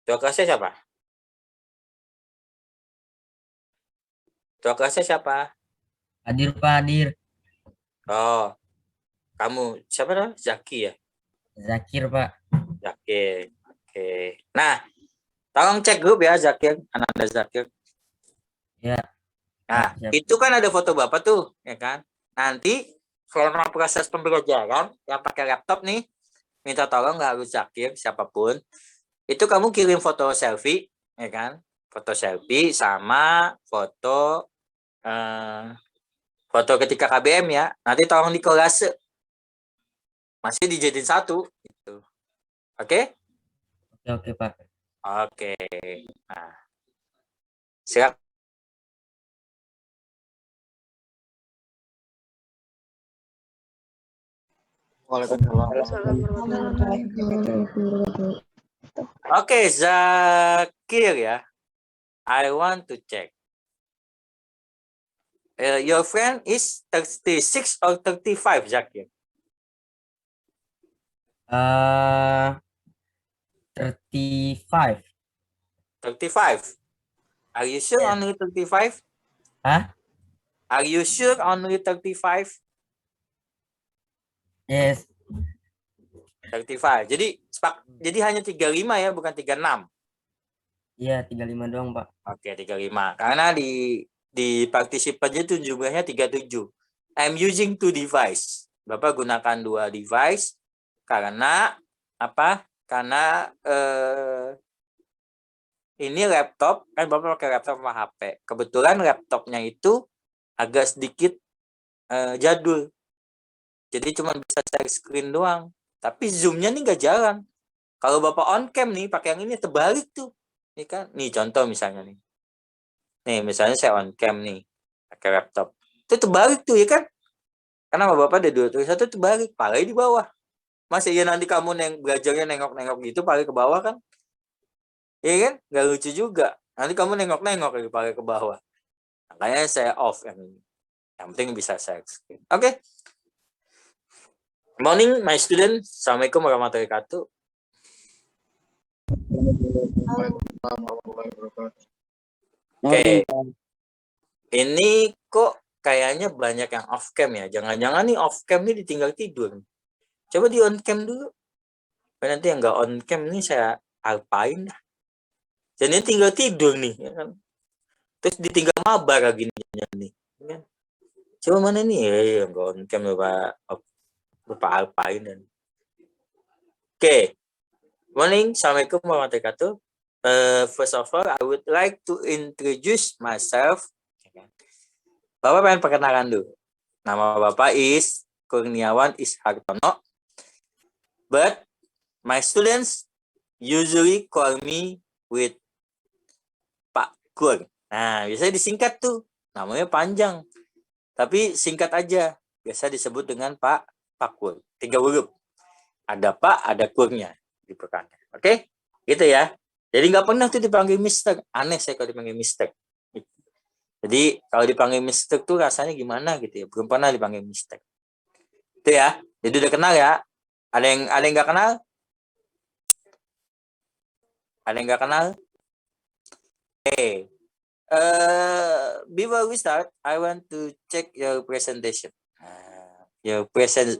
Ketua kelasnya siapa? Ketua kelasnya siapa? Hadir Pak, hadir. Oh, kamu siapa namanya? Zaki ya? Zakir Pak. Zaki. Oke. Nah, tolong cek grup ya Zakir, Ananda Zakir. Ya. Nah, Siap. itu kan ada foto Bapak tuh, ya kan? Nanti selama proses pembelajaran yang pakai laptop nih, minta tolong nggak harus Zakir, siapapun. Itu kamu kirim foto selfie, ya kan? Foto selfie sama foto foto ketika KBM ya. Nanti tolong di kelas masih dijadiin satu gitu. Oke? Oke Pak. Oke. Nah, siap. Oke, Zakir ya. I want to check. Your friend is 36 or 35, Zakir? 35. 35. Are you sure Yes. only 35? Hah? Are you sure only 35? Yes. 35. Jadi hanya 35 ya, bukan 36. Iya, 35 doang Pak. Oke, 35. Karena di partisipannya itu jumlahnya 37. I'm using two device. Bapak gunakan dua device karena apa? Karena ini laptop, kan Bapak pakai laptop sama HP. Kebetulan laptopnya itu agak sedikit jadul. Jadi cuma bisa share screen doang. Tapi zoom-nya nih nggak jalan. Kalau Bapak on cam nih, pakai yang ini terbalik tuh. Ini kan, nih contoh misalnya nih. Nih, misalnya saya on cam nih, pakai laptop. Itu terbalik tuh, ya kan? Karena Bapak ada dua tulisan itu terbalik, palanya di bawah. Masa iya nanti kamu belajarnya nengok-nengok gitu, palanya ke bawah kan? Iya kan? Nggak lucu juga. Nanti kamu nengok-nengok lagi, palanya ke bawah. Makanya saya off yang ini. Yang penting bisa share screen. Oke. Morning, my student. Assalamualaikum warahmatullahi wabarakatuh. Oke. Ini kok kayaknya banyak yang off cam ya. Jangan-jangan nih off cam nih ditinggal tidur. Coba di on cam dulu. Nanti yang nggak on cam nih saya alpain dah. Jadi tinggal tidur nih, ya kan? Terus ditinggal mabar lagi nih. Ya kan? Coba mana nih? Yang nggak on cam lupa alpain. Oke. Morning. Assalamualaikum warahmatullahi wabarakatuh. First of all, I would like to introduce myself. Bapak pengen perkenalan dulu. Nama Bapak is Kurniawan Ishartono. But my students usually call me with Pak Kur. Nah, biasanya disingkat tuh. Namanya panjang. Tapi singkat aja. Biasa disebut dengan Pak Kur. 3 huruf. Ada Pak, ada Kurnya di belakangnya. Oke? Gitu ya. Jadi nggak pernah tuh dipanggil Mister. Aneh saya kalau dipanggil Mister. Jadi kalau dipanggil Mister tuh rasanya gimana gitu ya. Belum pernah dipanggil Mister. Itu ya. Jadi udah kenal ya. Ada yang nggak kenal? Ada yang nggak kenal? Oke. Before we start, I want to check your presentation. Your presence.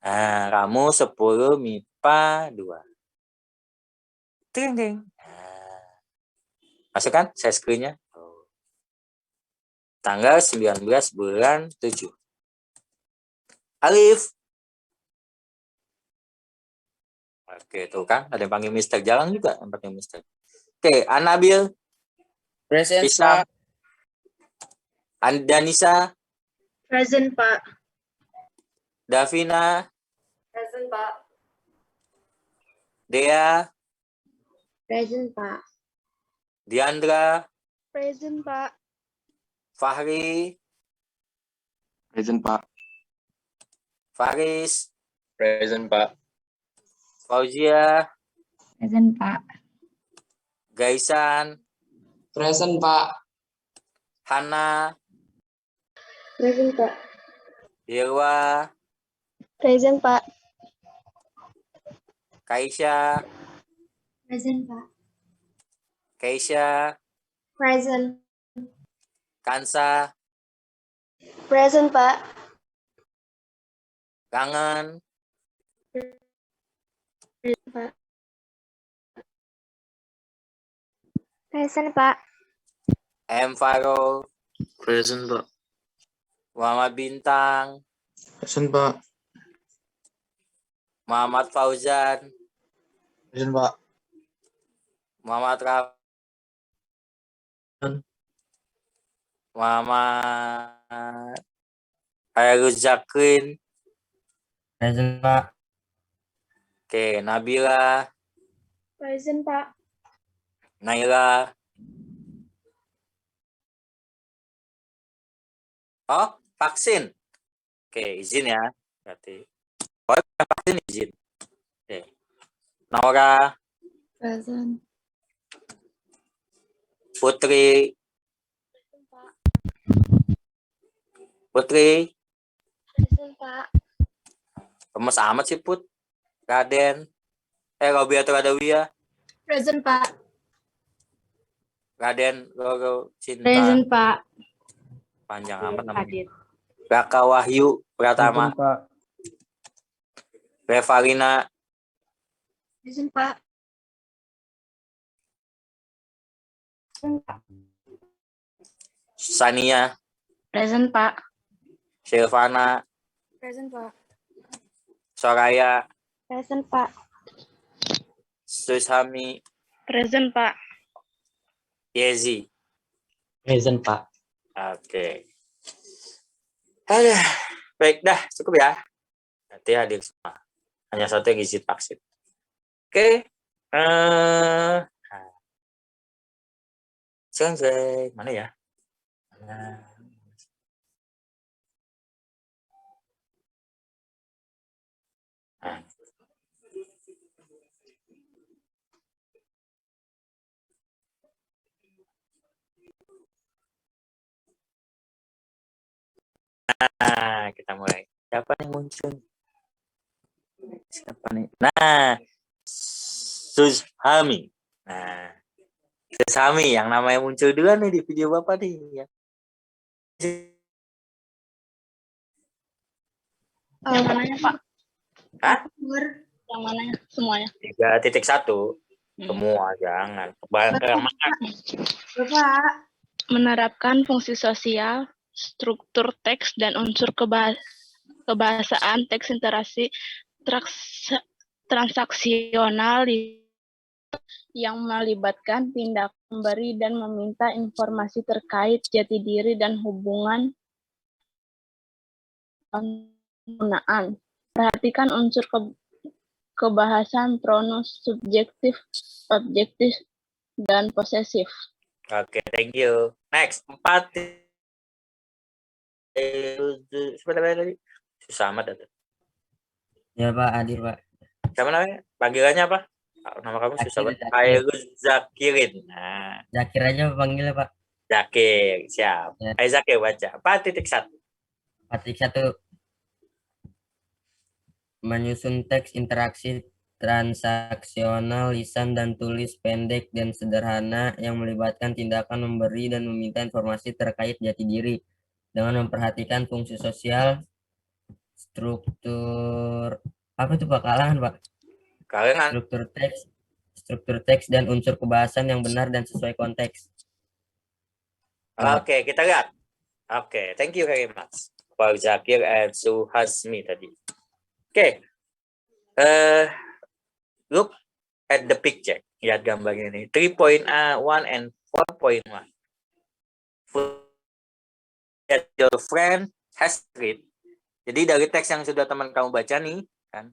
Nah, kamu 10 MIPA 2. Ting ting. Masuk kan saya screen-nya? Tanggal 19 bulan 7. Alif. Oke, tuh kan ada yang panggil Mister. Jarang juga yang panggil Mister. Oke, Anabil. Present, Bisa. Pak. Andanisa. Present, Pak. Davina. Present, Pak. Dea. Present, Pak. Diandra. Present, Pak. Fahri. Present, Pak. Faris. Present, Pak. Fauzia. Present, Pak. Gaisan. Present, Pak. Hana. Present, Pak. Irwa. Present, Pak. Kaisha, Present, Pak. Keisha, Present. Kansa, Present, Pak. Kangen, Present, Pak. Present, Pak. M. Faro, Present, Pak. Muhammad Bintang, Present, Pak. Muhammad Fauzan, Present, Pak. Muhammad Raf, Muhammad Hairuz Zakrin, Present, Pak. oke, Nabila, Present, Pak. Naila. Oh, vaksin. Oke, izin ya. Berarti. Oh, vaksin izin. Oke. Nora, Present. Putri, Putri, Present, Pak. lemes amat sih Put. Raden, Robi atau Radawiyah, Present, Pak. Raden, Roro, Cinta, Present, Pak. panjang amat namanya. Hadir. Raka Wahyu, Pratama, Pak. Revalina, Present, Pak. Present, Pak. Sania, Present, Pak. Silvana, Present, Pak. Soraya, Present, Pak. Sushami, Present, Pak. Yezi. Present, Pak. Oke. Aduh, baik dah, cukup ya. Nanti hadir semua. Hanya satu yang izin vaksin. Oke. Sekarang mana ya? Nah. Nah, kita mulai. Siapa yang muncul? Siapa nih? Nah, Sushami. Nah, Sushami yang namanya muncul dulu nih di video Bapak nih. Ya. Yang mananya, Pak? Hah? Yang mananya? Semuanya. 3.1. Semua jangan. Kebanyakan. Bapak. Menerapkan fungsi sosial, struktur teks, dan unsur kebahasaan teks interaksi transaksional yang melibatkan tindak memberi dan meminta informasi terkait jati diri dan hubungan penggunaan. Perhatikan unsur kebahasan pronouns subjektif, objektif, dan posesif. Oke, thank you. Next, 4. Sebentar tadi. Susah amat itu. Ya, Pak, hadir, Pak. Siapa namanya? Panggilannya apa? Nama kamu susah banget. Hairuz Zakirin. Nah, Zakir aja panggilnya, Pak. Zakir, siap. Ya. Ayo Zakir baca. 4.1. 4.1. Menyusun teks interaksi transaksional lisan dan tulis pendek dan sederhana yang melibatkan tindakan memberi dan meminta informasi terkait jati diri dengan memperhatikan fungsi sosial, struktur apa itu Pak? Kalangan, Pak? Kalangan. Struktur teks dan unsur kebahasan yang benar dan sesuai konteks. Oke, kita lihat. Oke, thank you very much. Pak Zakir and Suhasmi tadi. Oke. Look at the picture. Lihat gambarnya ini. 3.1 and 4.1. That your friend has read. Jadi dari teks yang sudah teman kamu baca nih, kan?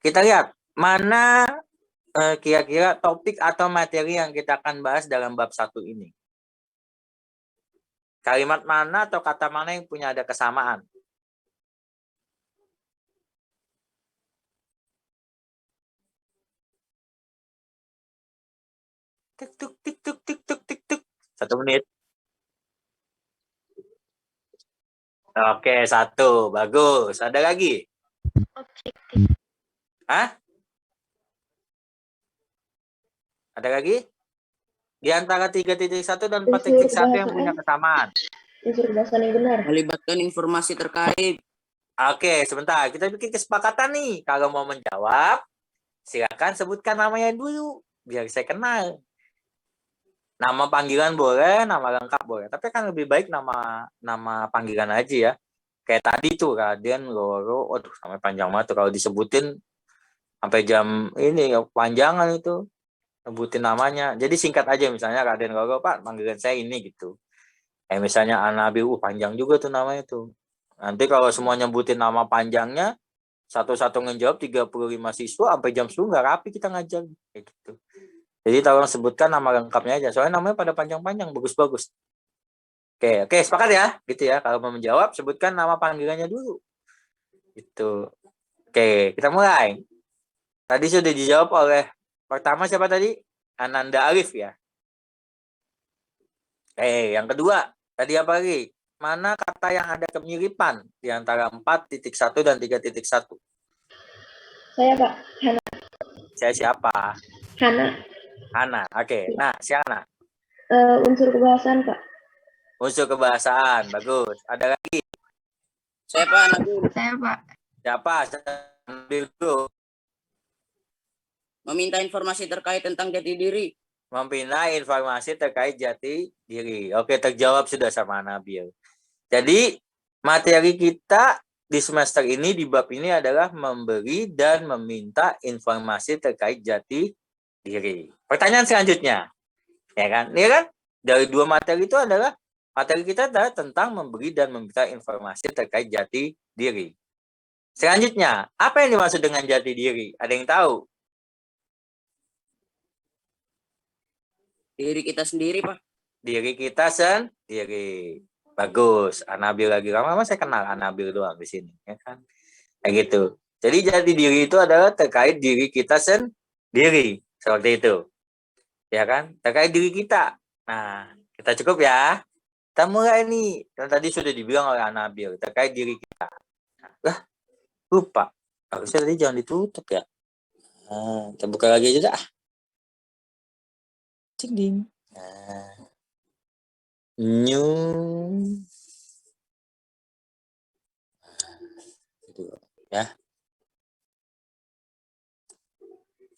Kita lihat mana kira-kira topik atau materi yang kita akan bahas dalam bab 1 ini. Kalimat mana atau kata mana yang punya ada kesamaan? Tik tuk tik tuk tik tuk tik tuk. 1 menit. Oke, 1. Bagus. Ada lagi? Objektif. Hah? Ada lagi? Di antara 3.1 dan 4.1 yang punya kesamaan. Unsur kebahasaan yang benar. Melibatkan informasi terkait. Oke, sebentar. Kita bikin kesepakatan nih. Kalau mau menjawab, silakan sebutkan namanya dulu. Biar saya kenal. Nama panggilan boleh, nama lengkap boleh. Tapi kan lebih baik nama panggilan aja ya. Kayak tadi tuh, Raden, Roro. Waduh, namanya panjang banget tuh. Kalau disebutin sampai jam ini, panjangan itu. Sebutin namanya. Jadi singkat aja misalnya Raden Roro, Pak, panggilan saya ini gitu. Misalnya Anabil, panjang juga tuh namanya tuh. Nanti kalau semua nyebutin nama panjangnya, satu-satu ngejawab 35 siswa, sampai jam 10 nggak rapi kita ngajar. Kayak gitu. Jadi tolong sebutkan nama lengkapnya aja. Soalnya namanya pada panjang-panjang, bagus-bagus. Oke, sepakat ya? Gitu ya. Kalau mau menjawab, sebutkan nama panggilannya dulu. Gitu. Oke, kita mulai. Tadi sudah dijawab oleh pertama siapa tadi? Ananda Arif ya. Yang kedua, tadi apa lagi? Mana kata yang ada kemiripan di antara 4.1 dan 3.1? Saya, Pak. Hana. Saya siapa? Hana. Oke. Nah, si Hana. Unsur kebahasaan, Pak. Unsur kebahasaan, bagus. Ada lagi? Saya Pak Nabil. Saya, Pak. Siapa? Ambil dulu. Meminta informasi terkait tentang jati diri. Meminta informasi terkait jati diri. Oke, terjawab sudah sama Nabil. Jadi, materi kita di semester ini, di bab ini adalah memberi dan meminta informasi terkait jati diri. Pertanyaan selanjutnya. Ya kan? Dari dua materi itu adalah materi kita adalah tentang memberi dan meminta informasi terkait jati diri. Selanjutnya, apa yang dimaksud dengan jati diri? Ada yang tahu? Diri kita sendiri, Pak. Diri kita sendiri. Bagus. Anabil lagi. Lama-lama saya kenal Anabil doang di sini. Ya kan? Kayak gitu. Jadi jati diri itu adalah terkait diri kita sendiri. Seperti itu. Ya kan? Terkait diri kita. Nah, kita cukup ya. Kita mulai nih. Yang tadi sudah dibilang oleh Anabil. Terkait diri kita. Lah, lupa. Harusnya tadi jangan ditutup ya. Nah, kita buka lagi aja dah. Cing. Nah. New. Itu ya.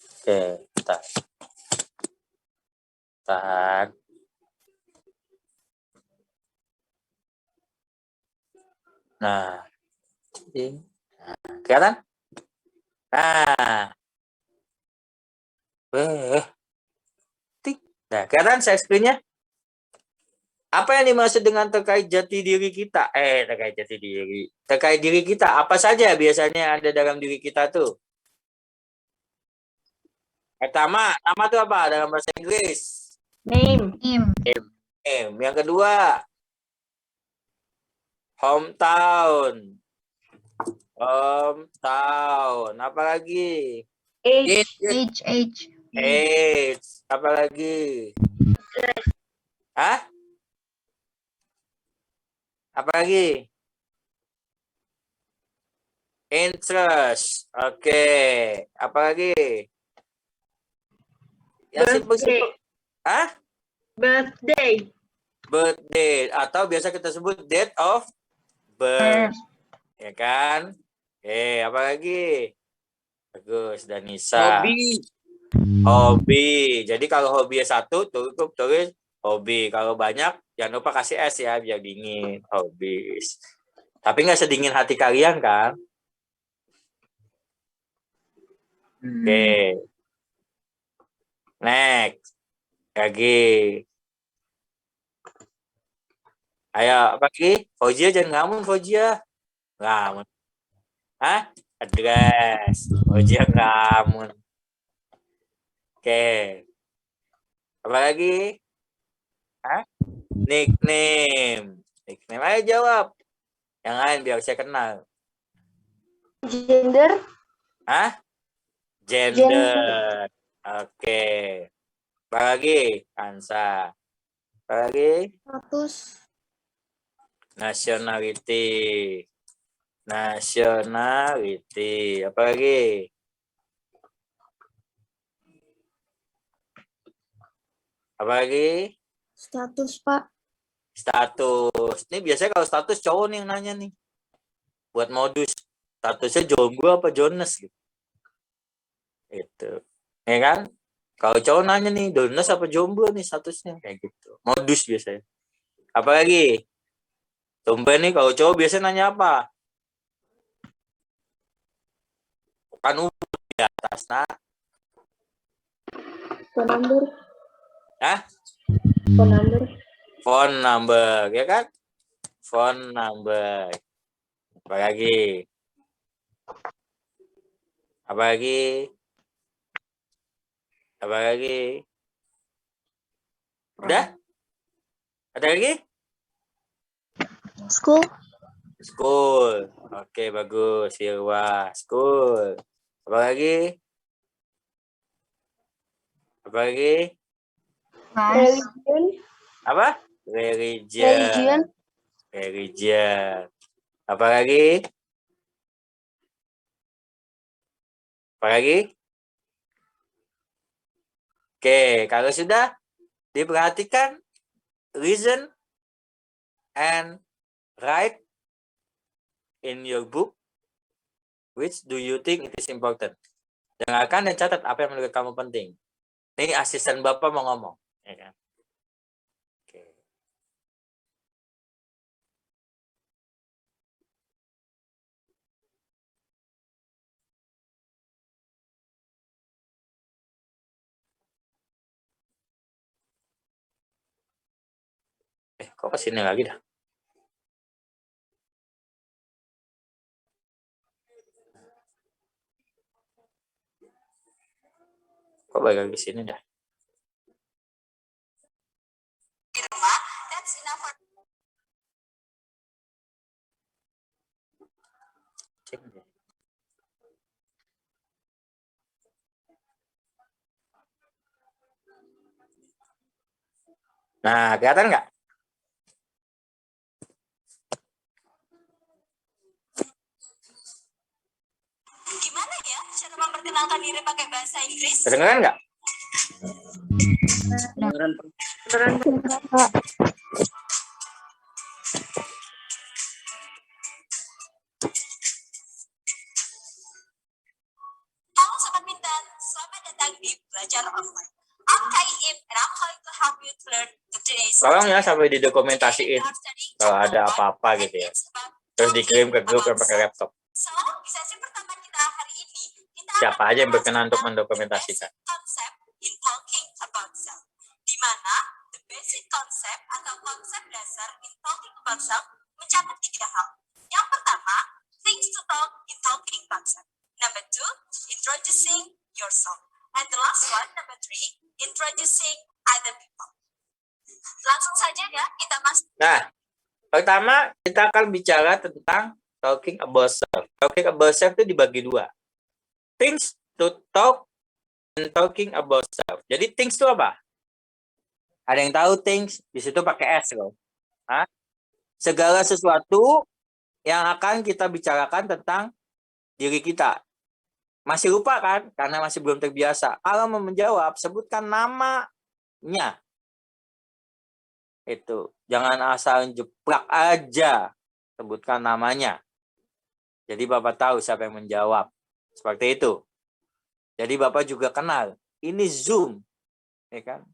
Oke, bentar. Nah, kelihatan? Nah, nah, kelihatan saya screen-nya? Apa yang dimaksud dengan terkait jati diri kita? Terkait jati diri. Terkait diri kita, apa saja biasanya ada dalam diri kita tuh? Pertama, nama itu apa dalam bahasa Inggris? Name. Yang kedua, hometown. Apa lagi? Age. Age. Apa lagi? Hah? Apa lagi? Interest. Oke. Apa lagi? Yang simpel-simpel. Hah? Birthday. Atau biasa kita sebut date of birth. Ya kan? Apa lagi? Bagus, Danisa. Hobi. Jadi kalau hobi satu, tulis hobi. Kalau banyak, jangan lupa kasih S ya, biar dingin. Hobbies. Tapi nggak sedingin hati kalian kan? Oke. Next. Lagi. Ayo, apa lagi? Fauzia jangan ngamun, Fauzia. Ngamun. Hah? Address. Fauzia ngamun. Oke. Apa lagi? Hah? Nickname. Ayo jawab. Yang lain biar saya kenal. Gender. Hah? Gender. Oke. Apa lagi? Kansa. Apa lagi? Status. Nationality. Apa lagi? Apa lagi? Status, Pak. Status. Ini biasanya kalau status cowok nih yang nanya nih. Buat modus. Statusnya jomblo apa Jonas gitu. Itu. Ya kan? Kalau cowok nanya nih, Jonas apa jomblo nih statusnya kayak gitu. Modus biasanya. Apa lagi? Tumben nih kalau cowok biasanya nanya apa? Kan di atas, nah. Phone number. Hah? Phone number. Phone number, ya kan? Phone number. Apa lagi? Apa lagi? Apa lagi? Udah? Ada lagi? School. School. Oke, bagus. Silwa. School. Apa lagi? Apa lagi? Religion. Apa? Religion. Religion. Apa lagi? Apa lagi? Oke, kalau sudah diperhatikan, listen and write in your book, which do you think it is important? Dengarkan dan catat apa yang menurut kamu penting. Ini asisten Bapak mau ngomong. Ya kan? Oke. Kok kesini lagi dah? Kok balik lagi ke sini dah? Cek deh. Nah, kelihatan nggak? Gimana ya cara memperkenalkan diri pakai bahasa Inggris? Kedengeran nggak? Beneran, Pak. Halo Sobat Pintar, selamat datang di Belajar Online. I'm Kaim and I'm going to help you to learn today's Tolong ya sampai didokumentasiin kalau ada apa-apa gitu ya. Terus dikirim ke grup yang pakai laptop. So, di sesi pertama kita hari ini, kita Siapa aja yang berkenan untuk mendokumentasikan? konsep in talking about self. Di mana the basic concept atau konsep dasar in talking about self mencakup 3 hal. Yang pertama, things to talk in talking about self. Number 2, introducing yourself. And the last one, number 3, introducing other people. Langsung saja ya, kita masuk. Nah, pertama kita akan bicara tentang talking about self. Talking about self itu dibagi 2. Things to talk and talking about self. Jadi things itu apa? Ada yang tahu things? Di situ pakai S loh. Hah? Segala sesuatu yang akan kita bicarakan tentang diri kita. Masih lupa kan? Karena masih belum terbiasa. Kalau mau menjawab, sebutkan namanya. Itu. Jangan asal jeplak aja. Sebutkan namanya. Jadi Bapak tahu siapa yang menjawab. Seperti itu. Jadi Bapak juga kenal. Ini Zoom. Ya kan?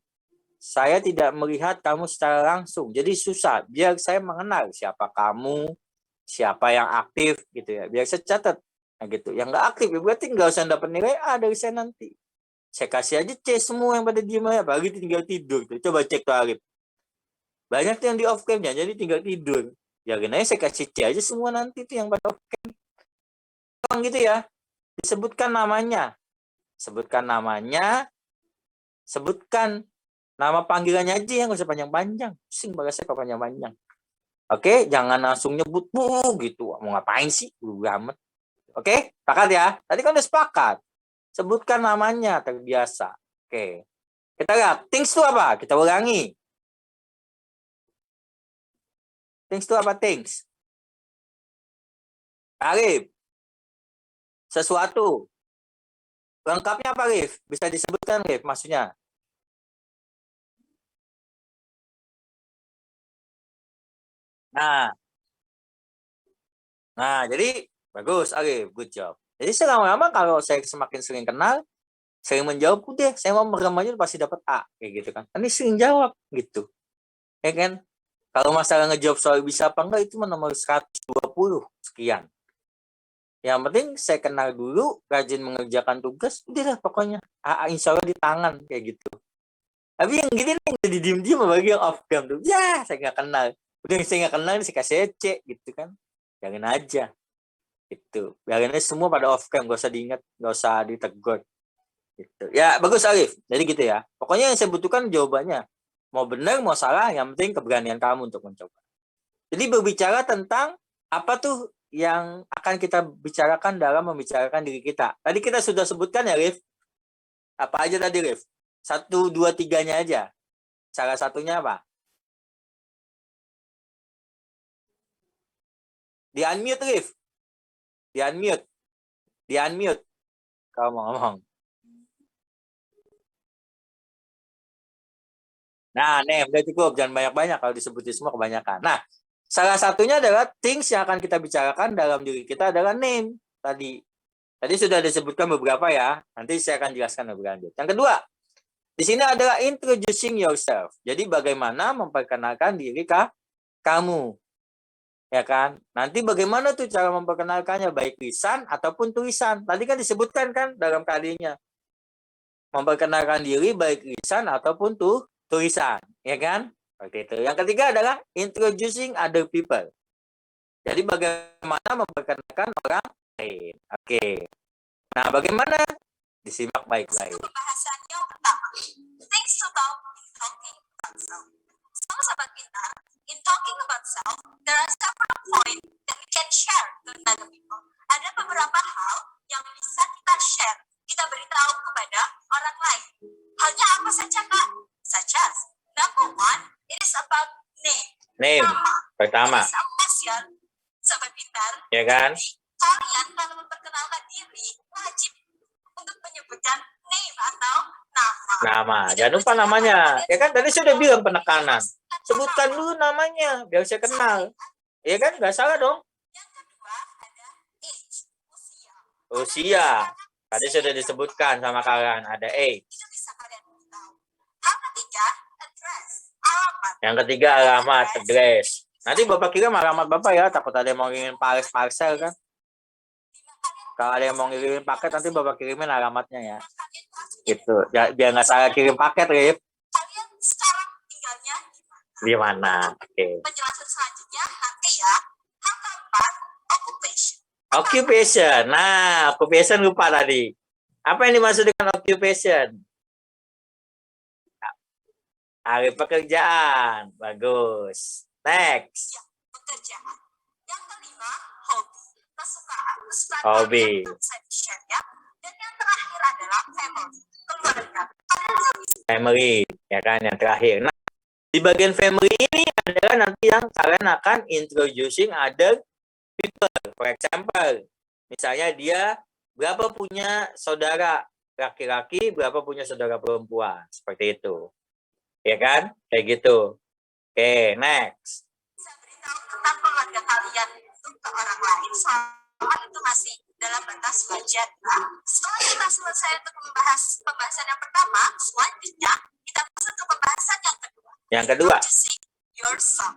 Saya tidak melihat kamu secara langsung. Jadi susah. Biar saya mengenal siapa kamu, siapa yang aktif gitu ya. Biar saya catat. Nah gitu. Yang nggak aktif ya berarti nggak usah dapat nilai A dari saya nanti. Saya kasih aja C semua yang pada diem aja. Apalagi tinggal tidur. Gitu. Coba cek tuh Arif. Banyak tuh yang di off cam-nya. Jadi tinggal tidur. Ya gini saya kasih C aja semua nanti tuh yang pada off cam. Gitu ya. Disebutkan namanya. Sebutkan namanya. Sebutkan nama panggilannya aja yang nggak usah panjang-panjang. Pusing banget saya kalau panjang-panjang. Oke, jangan langsung nyebut gitu. Mau ngapain sih? Amat. Oke, sepakat ya. Tadi kan udah sepakat. Sebutkan namanya terbiasa. Oke. Kita lihat things itu apa? Kita ulangi. Things itu apa things? Arif. Sesuatu. Lengkapnya apa, Rif? Bisa disebutkan, Rif, maksudnya? Nah, jadi bagus, Arif, good job. Jadi selama-lama kalau saya semakin sering kenal, sering menjawab, udah saya mau merekam aja pasti dapat A, kayak gitu kan. Ini sering jawab gitu, ya kan? Kalau masalah ngejawab soal bisa apa enggak itu nomor 120 sekian. Yang penting saya kenal dulu, rajin mengerjakan tugas, udahlah pokoknya A, insya Allah di tangan kayak gitu. Tapi yang gini nih yang jadi diem-diem bagi yang off cam tuh, ya saya nggak kenal. Udah saya nggak kenal, saya kasih C gitu kan. Jangan aja. Gitu. Biarinnya semua pada off cam, gak usah diingat, gak usah ditegur. Gitu. Ya bagus Arif. Jadi gitu ya. Pokoknya yang saya butuhkan jawabannya. Mau benar, mau salah, yang penting keberanian kamu untuk mencoba. Jadi berbicara tentang apa tuh yang akan kita bicarakan dalam membicarakan diri kita. Tadi kita sudah sebutkan ya, Rif. Apa aja tadi, Rif? 1, 2, 3-nya aja. Salah satunya apa? Di unmute, Rif. Di unmute. Kalau mau ngomong. Nah, udah cukup. Jangan banyak-banyak. Kalau disebutin semua kebanyakan. Nah, salah satunya adalah things yang akan kita bicarakan dalam diri kita adalah name. Tadi sudah disebutkan beberapa ya. Nanti saya akan jelaskan lebih lanjut. Yang kedua, di sini adalah introducing yourself. Jadi bagaimana memperkenalkan diri kamu. Ya kan? Nanti bagaimana tuh cara memperkenalkannya, baik lisan ataupun tulisan. Tadi kan disebutkan kan dalam kalinya. Memperkenalkan diri baik lisan ataupun tulisan, ya kan? Seperti itu. Yang ketiga adalah introducing other people. Jadi bagaimana memperkenalkan orang lain. Oke. Nah, bagaimana? Disimak baik-baik. Pembahasan yang pertama, things to talk in talking about self. Sama sahabat pintar, in talking about self, there are several points that we can share to other people. Ada beberapa hal yang bisa kita share, kita beritahu kepada orang lain. Halnya apa saja, Kak? Such as, number one, it is about name. Name, pertama. It is a question, sahabat pintar. Ya kan? Jadi, kalian kalau memperkenalkan diri, wajib untuk menyebutkan name atau nama. Nama, jangan lupa namanya. Ya kan tadi sudah bilang penekanan. Sebutkan dulu namanya, biar saya kenal. Ya kan, nggak salah dong. Yang kedua ada age, usia. Usia, tadi sudah disebutkan sama kalian. Ada age. Itu bisa kalian beritahu. Hal ketiga, address, alamat. Yang ketiga alamat, address. Nanti Bapak kirim alamat Bapak ya, takut ada yang mau ngirim parcel kan. Kalau ada yang mau ngirim paket, nanti Bapak kirimin alamatnya ya. Gitu, ya, biar nggak salah kirim paket, Rip. Kalian sekarang tinggalnya Di mana? Oke. penjelasan selanjutnya nanti ya. Hal keempat, occupation. Occupation. Nah, occupation lupa tadi. Apa yang dimaksud dengan occupation? Hari pekerjaan. Bagus. Next. Ya, pekerjaan. Yang kelima, hobi. Kesukaan Hobi. yang bisa di-share ya. Dan yang terakhir adalah family, keluarga. Kalian bisa Family. Ya kan, yang terakhir. Nah, di bagian family ini adalah nanti yang kalian akan introducing other people. For example, misalnya dia berapa punya saudara laki-laki, berapa punya saudara perempuan. Seperti itu. Ya kan? Kayak gitu. Oke, next. beritahu tentang keluarga kalian itu ke orang lain selama itu masih dalam batas wajar. Nah, setelah kita selesai untuk membahas pembahasan yang pertama, selanjutnya kita masuk ke pembahasan yang kedua. Yang kedua. Introducing yourself.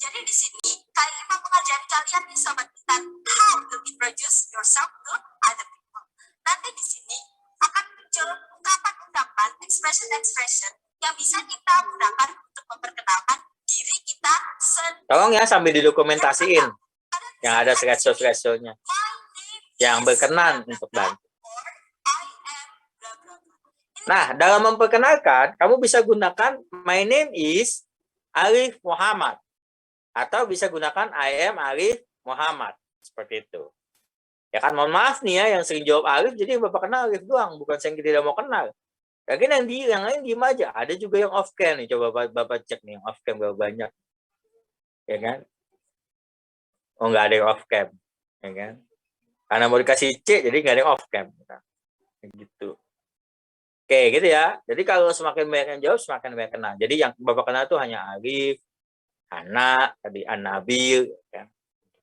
Jadi di sini Kak Irma mengajari kalian nih sobat kita how to introduce yourself to other people. Nanti di sini akan muncul ungkapan-ungkapan, expression-expression yang bisa kita gunakan untuk memperkenalkan diri kita sendiri. Tolong ya sambil didokumentasiin. Yang ada slideshow-nya. Yang berkenan untuk bantu. Nah, dalam memperkenalkan, kamu bisa gunakan my name is Arif Muhammad. Atau bisa gunakan I am Arif Muhammad. Seperti itu. Ya kan, mohon maaf nih ya, yang sering jawab Arif, jadi Bapak kenal Arif doang. Bukan saya yang tidak mau kenal. Lagian yang lain diem aja. Ada juga yang off cam nih. Coba Bapak cek nih, yang off cam berapa banyak. Ya kan? Oh, nggak ada yang off cam. Ya kan? Karena mau dikasih C, jadi nggak ada yang off cam. Gitu. Oke, gitu ya. Jadi kalau semakin banyak yang jawab, semakin banyak kenal. Jadi yang Bapak kenal itu hanya Arif, Ana, tadi Anabil, ya.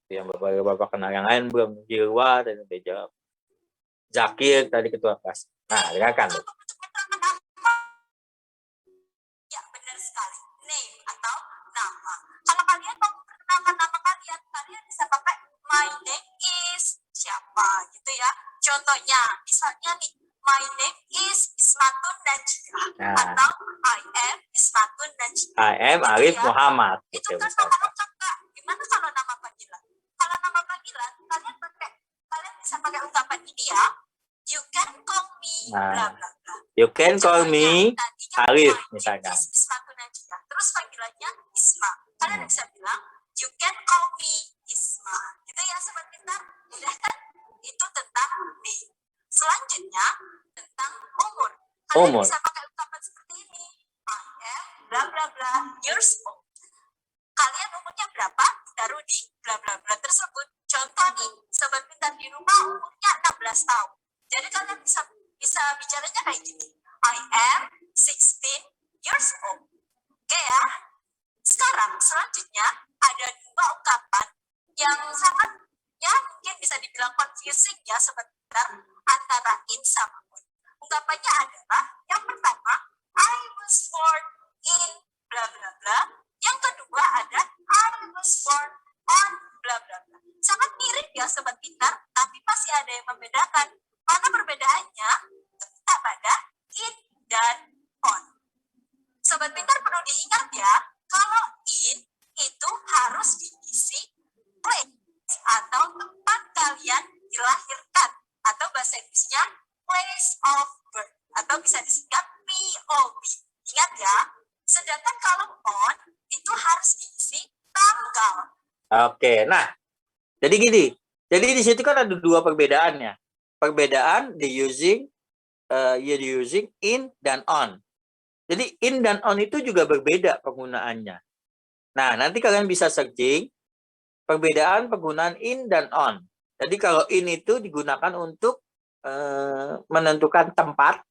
Yang bapak kenal yang lain belum? Jirwa, tadi dia jawab. Zakir, tadi ketua kelas. Nah, silakan. Ya, benar sekali. Name atau nama. Kalau kalian mau memperkenalkan nama kalian, kalian bisa pakai my name is siapa gitu ya. Contohnya, misalnya nih, my name is Ismatun Najla. Nah. Atau I am Ismatun Najla. I am Arif ya. Muhammad. Itu Gitu, kan misalkan. nama lengkap, Kak. Gimana kalau nama panggilan? Kalau nama panggilan, kalian bisa pakai ungkapan ini ya. You can call me Nah. bla bla bla. You can call me Tadinya Arif, my name misalkan. is Ismatun Najla. Terus panggilannya Isma. Kalian bisa bilang, you can call me Isma. Gitu ya, sobat pintar. Udah kan? Itu tentang name. Selanjutnya, tentang umur. Kalian Umur. bisa pakai ungkapan seperti ini. I am bla bla bla years old. Kalian umurnya berapa? Taruh di bla bla bla tersebut. Contoh nih, sobat pintar di rumah umurnya 16 tahun. Jadi kalian bisa bicaranya kayak gini. I am 16 years old. Oke ya. Sekarang selanjutnya ada dua ungkapan yang sangat ya mungkin bisa dibilang confusing ya sebentar antara in sama on. Ungkapannya adalah yang pertama I was born in bla bla bla. Yang kedua ada I was born on bla bla bla. Sangat mirip ya sobat pintar, tapi masih ada yang membedakan. Mana perbedaannya? Terletak pada in dan on. Sobat pintar perlu diingat ya, kalau in itu harus diisi place atau tempat kalian dilahirkan atau bahasa Inggrisnya place of birth atau bisa disingkat POB. Ingat ya. Sedangkan kalau on itu harus diisi tanggal. Oke, nah, jadi gini. Jadi di situ kan ada dua perbedaannya. Perbedaan you're using in dan on. Jadi in dan on itu juga berbeda penggunaannya. Nah, nanti kalian bisa searching perbedaan penggunaan in dan on. Jadi kalau in itu digunakan untuk menentukan tempat.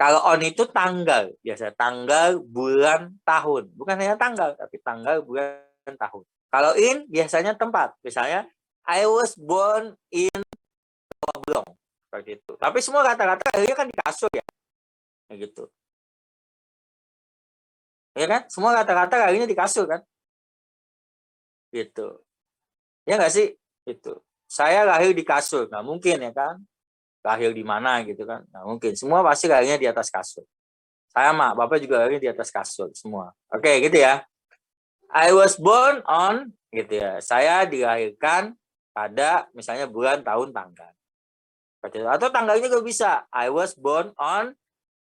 Kalau on itu tanggal, biasa tanggal, bulan, tahun. Bukan hanya tanggal, tapi tanggal, bulan, tahun. Kalau in biasanya tempat. Misalnya I was born in Blong, seperti itu. Tapi semua kata-kata akhirnya kan di kasur ya. Kayak gitu. Ya kan? Semua kata-kata akhirnya di kasur kan? Gitu. Ya nggak sih? Gitu. Saya lahir di kasur, nggak mungkin ya kan? Lahir di mana gitu kan? Nggak mungkin. Semua pasti lahirnya di atas kasur. Saya mah, bapak juga lahirnya di atas kasur semua. Oke, gitu ya. I was born on, gitu ya. Saya dilahirkan pada misalnya bulan, tahun, tanggal. Atau tanggalnya juga bisa. I was born on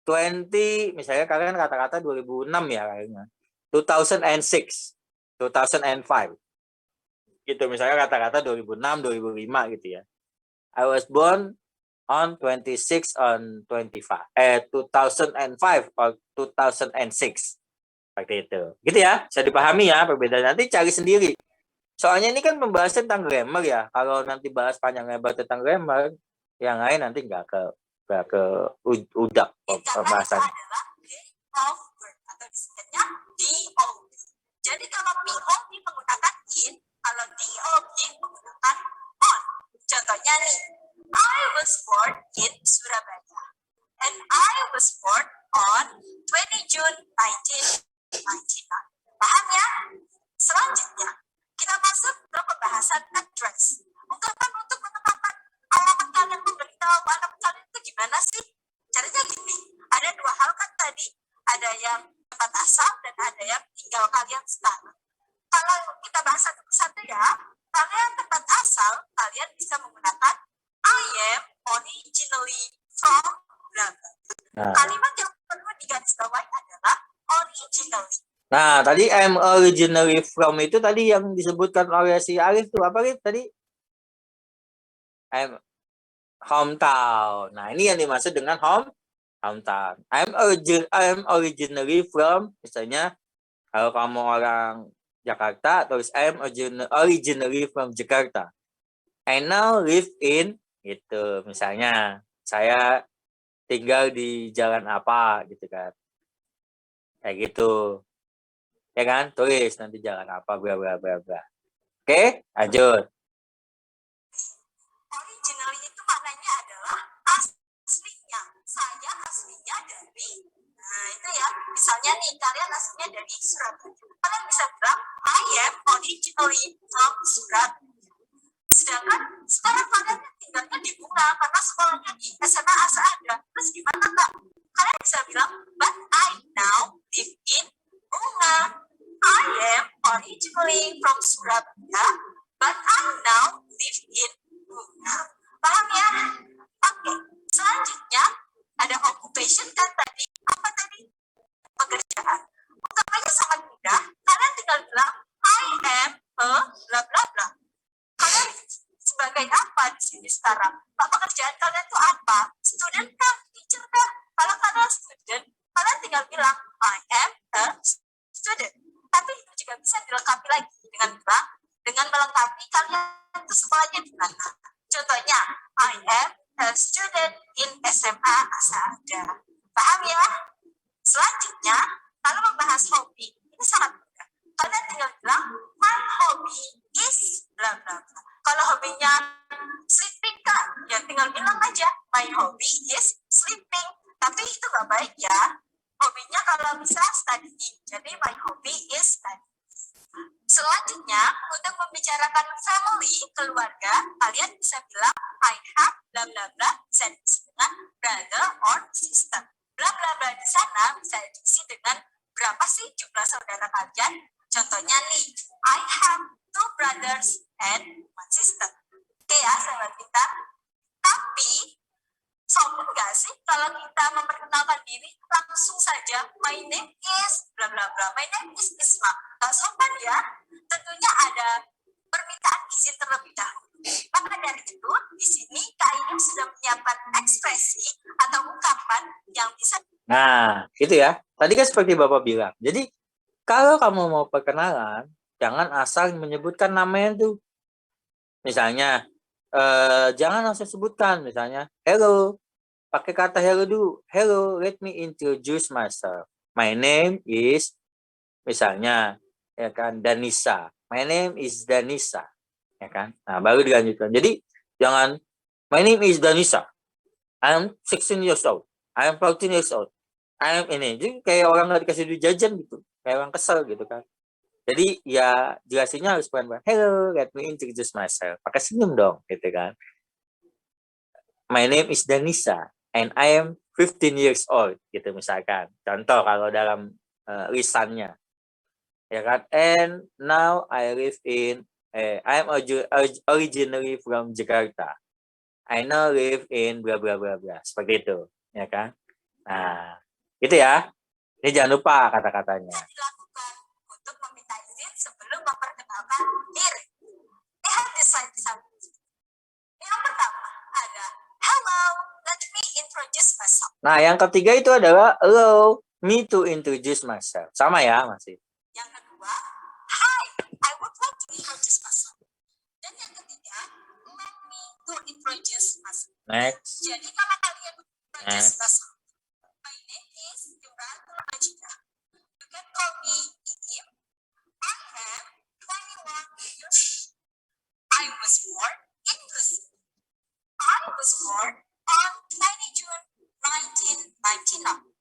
20, misalnya kalian kata-kata 2006 ya kayaknya. 2006, 2005. Gitu misalnya kata-kata 2006, 2005 gitu ya. I was born on 26 on 2005 or 2006. Seperti itu. Gitu ya. Bisa dipahami ya perbedaan. Nanti cari sendiri. Soalnya ini kan pembahasan tentang grammar ya. Kalau nanti bahas panjang lebar tentang grammar, yang lain nanti nggak ke udak pembahasannya. Adalah of birth atau disebutnya DOB. Jadi kalau POB menggunakan in, kalau DOB menggunakan on. Contohnya nih, I was born in Surabaya. And I was born on 20 June 1999. Paham ya? Selanjutnya, kita masuk ke pembahasan address. Ungkapan untuk menetapkan alamat kalian, memberitahu alamat kalian itu gimana sih? Caranya gini, ada dua hal kan tadi. Ada yang tempat asal dan ada yang tinggal kalian sekarang. Kalau kita bahas satu persatu ya, kalian tempat asal, kalian bisa menggunakan I am originally from bla bla. Kalimat yang perlu digarisbawahi adalah originally. Nah, tadi I'm originally from itu tadi yang disebutkan oleh si Arif tuh apa Arif tadi? I'm hometown. Nah, ini yang dimaksud dengan hometown. I'm originally from, misalnya kalau kamu orang Jakarta, tulis I'm originally from Jakarta. I now live in, gitu. Misalnya, saya tinggal di jalan apa, gitu kan. Kayak gitu. Ya kan? Tulis nanti jalan apa bla bla bla bla. Oke, lanjut. Originally itu maknanya adalah aslinya. Saya aslinya dari. Nah, itu ya. Misalnya nih, kalian aslinya dari Surabaya. Kalian bisa bilang, I am originally from Surabaya. Sedangkan sekarang kalian tinggalnya di Bunga karena sekolahnya di SMA Asada. Terus gimana, Kak? Kalian bisa bilang, but I now live in Bunga. I am originally from Surabaya, but I now live in Bunga. Paham ya? Oke, selanjutnya ada occupation kan tadi. Apa tadi? Pekerjaan. Ungkapannya sangat mudah. Kalian tinggal bilang, I am a bla bla bla. Kalian sebagai apa di sini sekarang? Pak, pekerjaan kalian tuh apa? Student kah? Teacher kah? Kalau kalian student, kalian tinggal bilang, I am a student. Tapi itu juga bisa dilengkapi lagi dengan melengkapi kalian itu sekolahnya di mana. Contohnya, I am a student in SMA Asada. Paham ya? Selanjutnya, kalau membahas hobi, ini sangat mudah. Kalian tinggal bilang, my hobby is bla bla bla. Kalau hobinya sleeping kak, ya tinggal bilang aja, my hobby is sleeping. Tapi itu nggak baik ya. Hobinya kalau bisa studying. Jadi my hobby is studying. Selanjutnya, untuk membicarakan family, keluarga, kalian bisa bilang, I have bla bla bla, bisa diisi dengan brother or sister. Bla bla bla di sana bisa diisi dengan berapa sih jumlah saudara kalian. Contohnya nih, I have 2 brothers and 1 sister. Oke ya, sahabat pintar. Tapi, sopan nggak sih kalau kita memperkenalkan diri langsung saja, my name is bla bla bla, my name is Isma. Nggak sopan ya. Tentunya ada permintaan izin terlebih dahulu. Maka dari itu, di sini Kak Inim sudah menyiapkan ekspresi atau ungkapan yang bisa. Nah, itu ya. Tadi kan seperti Bapak bilang. Jadi, kalau kamu mau perkenalan, jangan asal menyebutkan namanya tuh. Misalnya, jangan langsung sebutkan. Misalnya, hello. Pakai kata hello dulu. Hello, let me introduce myself. My name is, misalnya, ya kan, Danisa. My name is Danisa. Ya kan? Nah, baru dilanjutkan. Jadi, jangan, my name is Danisa. I am 16 years old. I am 14 years old. I am ini. Jadi kayak orang nggak dikasih duit jajan gitu. Kayak orang kesel gitu kan. Jadi ya jelasinnya harus pelan-pelan. Hello, let me introduce myself. Pakai senyum dong, gitu kan. My name is Danisa and I am 15 years old, gitu misalkan. Contoh kalau dalam lisannya. Ya kan? And now I live in I am originally from Jakarta. I now live in bla bla bla bla. Seperti itu, ya kan? Nah, itu ya. Ini jangan lupa kata-katanya. Dilakukan untuk meminta izin sebelum memperkenalkan diri. Lihat di slide selanjutnya. Yang pertama ada hello, let me introduce myself. Nah, yang ketiga itu adalah allow me to introduce myself. Sama ya, masih. Yang kedua, hi, I would like to introduce myself. Dan yang ketiga, let me to introduce myself. Next. Jadi kalau kalian introduce myself, my name is Yuratul Ajidah. You can call me Iim. I am 21 years old. I was born in Brazil. I was born on 20 June 1999.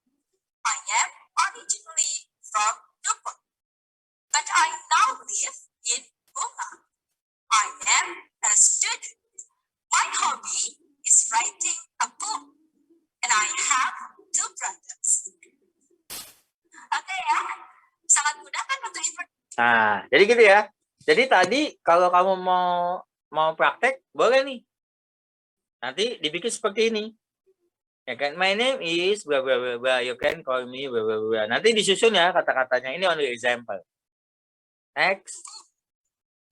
I am originally from Dupont, but I now live in Bunga. I am a student. My hobby is writing a book, and I have 2 brothers. Oke ya, sangat mudah kan untuk introduksi. Nah, jadi gitu ya. Jadi tadi kalau kamu mau praktek, boleh nih. Nanti dibikin seperti ini. Ya kan, my name is bla bla bla bla. You can call me bla bla bla. Nanti disusun ya kata-katanya. Ini only example. Next.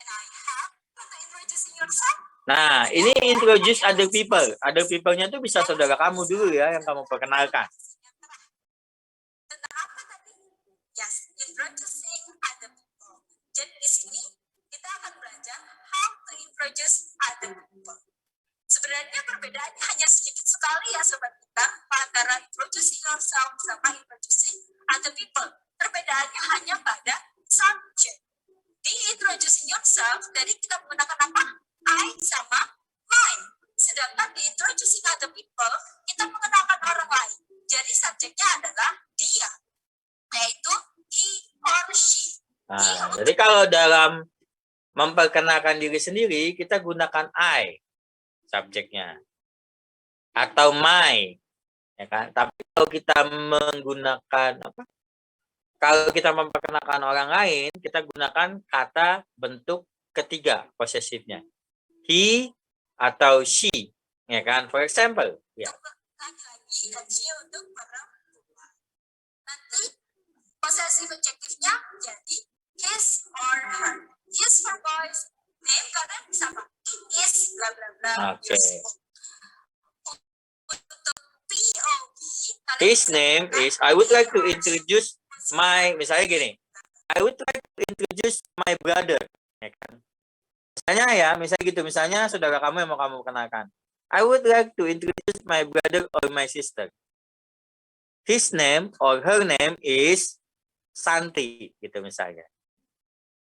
And I have untuk introducing yourself. Nah, ini introduce other people. Other people-nya tuh bisa saudara kamu dulu ya yang kamu perkenalkan. Tentang apa tadi? Yes, introducing other people. Jadi di sini kita akan belajar how to introduce other people. Sebenarnya perbedaannya hanya sedikit sekali ya sobat kita antara introduce introducing yourself sama introducing other people. Perbedaannya hanya pada subject. Di introducing yourself, jadi kita menggunakan apa? I sama my. Sedangkan di introducing other people, kita mengenalkan orang lain. Jadi subjeknya adalah dia, yaitu he or she. Nah, jadi kalau dalam memperkenalkan diri sendiri, kita gunakan I subjeknya atau my, ya kan? Tapi kalau kita menggunakan apa? Kalau kita memperkenalkan orang lain, kita gunakan kata bentuk ketiga posesifnya, he atau she, ya kan? For example, ya. Lagi dan she untuk perempuan. Nanti posesif adjektifnya jadi his or her. His for boys, name kalian sama. It is bla bla bla. Oke. Untuk POV, kalian His bisa name gunakan is, I would like to he or introduce she. misalnya gini, I would like to introduce my brother, ya kan? Misalnya gitu, misalnya saudara kamu yang mau kamu kenalkan. I would like to introduce my brother or my sister. His name or her name is Santi, gitu misalnya.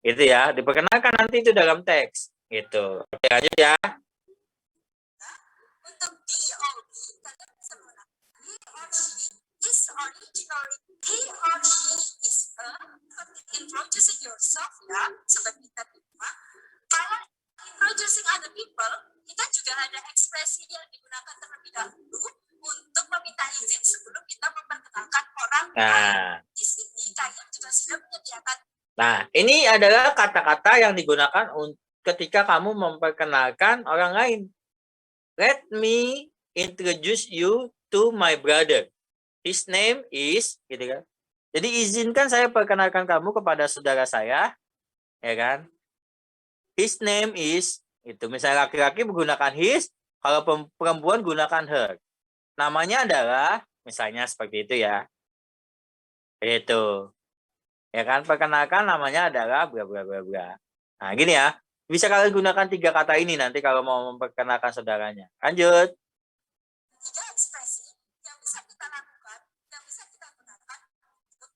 Itu ya, diperkenalkan nanti itu dalam teks. Gitu. Oke, lanjut ya. Untuk DOB, kalian bisa menggunakan he or she is originally, he or she is a, introducing yourself ya, sobat kita di rumah. Kalau introducing other people, kita juga ada ekspresi yang digunakan terlebih dahulu untuk meminta izin sebelum kita memperkenalkan orang lain. Nah, Di sini kalian juga sudah menyediakan. ini adalah kata-kata yang digunakan ketika kamu memperkenalkan orang lain. Let me introduce you to my brother. His name is, gitu kan. Jadi izinkan saya perkenalkan kamu kepada saudara saya, ya kan. His name is, itu misalnya laki-laki menggunakan his, kalau perempuan gunakan her. Namanya adalah, misalnya seperti itu ya. Itu. Ya kan, perkenalkan namanya adalah bla bla bla bla. Nah, gini ya. Bisa kalian gunakan 3 kata ini nanti kalau mau memperkenalkan saudaranya. Lanjut. 3 ekspresi yang bisa kita lakukan, yang bisa kita gunakan untuk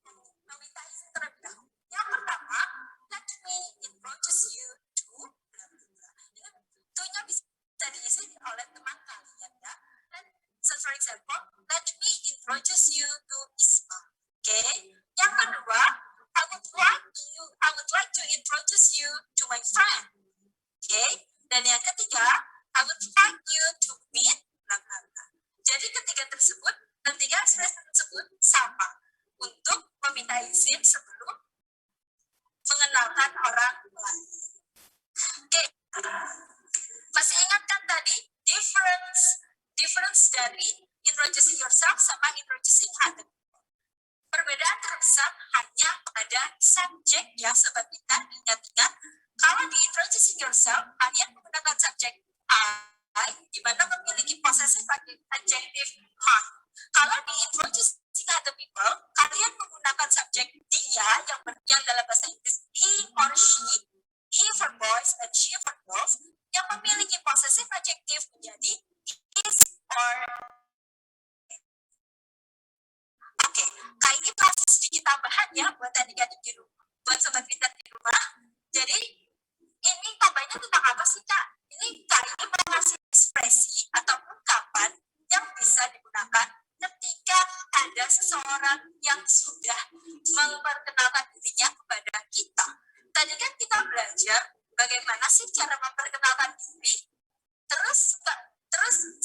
meminta izin terlebih dahulu. Yang pertama, let me introduce you to bla bla bla. Ini to-nya bisa diisi oleh teman kalian ya. So for example, let me introduce you to Isma. Oke. Yang kedua, I would like to introduce you to my friend. Oke. Dan yang ketiga, I would like you to meet bla bla bla. Jadi ketiga ekspresi tersebut sama untuk meminta izin sebelum mengenalkan orang lain. Oke. Masih ingat kan tadi difference dari introducing yourself sama introducing other. Perbedaan terbesar hanya pada subjek ya sobat pintar. Ingat-ingat, kalau di introducing yourself, kalian menggunakan subjek I, di mana memiliki possessive adjective my. Kalau di introducing other people, kalian menggunakan subjek dia yang dalam bahasa Inggris he or she, he for boys and she for girls, yang memiliki possessive adjective menjadi his or. Oke, kali ini masih sedikit tambahan ya buat adik-adik di rumah, buat sobat pintar di rumah. Jadi ini tambahnya tentang apa sih Kak? Ini Kak ini mengasih ekspresi atau ungkapan yang bisa digunakan ketika ada seseorang yang sudah memperkenalkan dirinya kepada kita. Tadi kan kita belajar bagaimana sih cara memperkenalkan diri. Terus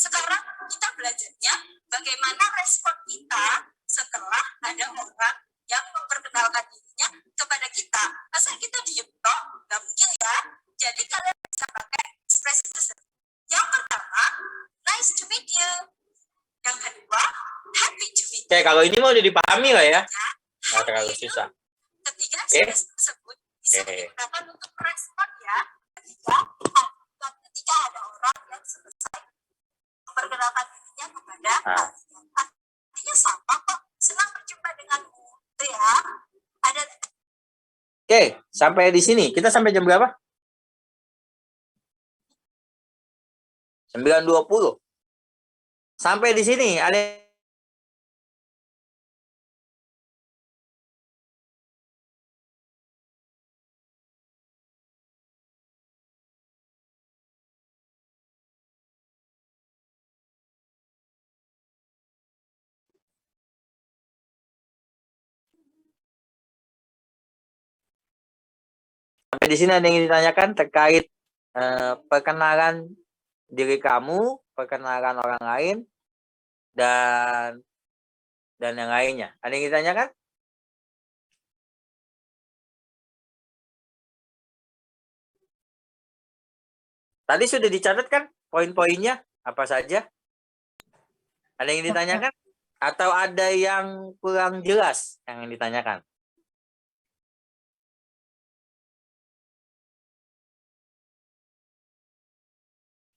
sekarang kita belajarnya bagaimana respon kita setelah ada orang yang memperkenalkan dirinya kepada kita. Masa kita diem toh? Nggak mungkin ya. Jadi kalian bisa pakai ekspresi tersebut. Yang pertama, nice to meet you. Yang kedua, happy to meet you. Oke, kalau ini mau udah dipahami lah ya. Nggak terlalu susah. Ketiga ekspresi tersebut bisa digunakan untuk merespon ya. Ketika ada orang yang selesai memperkenalkan dirinya kepada kalian. Artinya sama kok. Senang berjumpa denganmu. Itu ya. Ada. Oke, sampai di sini. Kita sampai jam berapa? 9.20. Sampai di sini. Ada Sampai di sini ada yang ditanyakan terkait perkenalan diri kamu, perkenalan orang lain, dan yang lainnya. Ada yang ditanyakan? Tadi sudah dicatat kan poin-poinnya apa saja? Ada yang ditanyakan? Atau ada yang kurang jelas yang ditanyakan?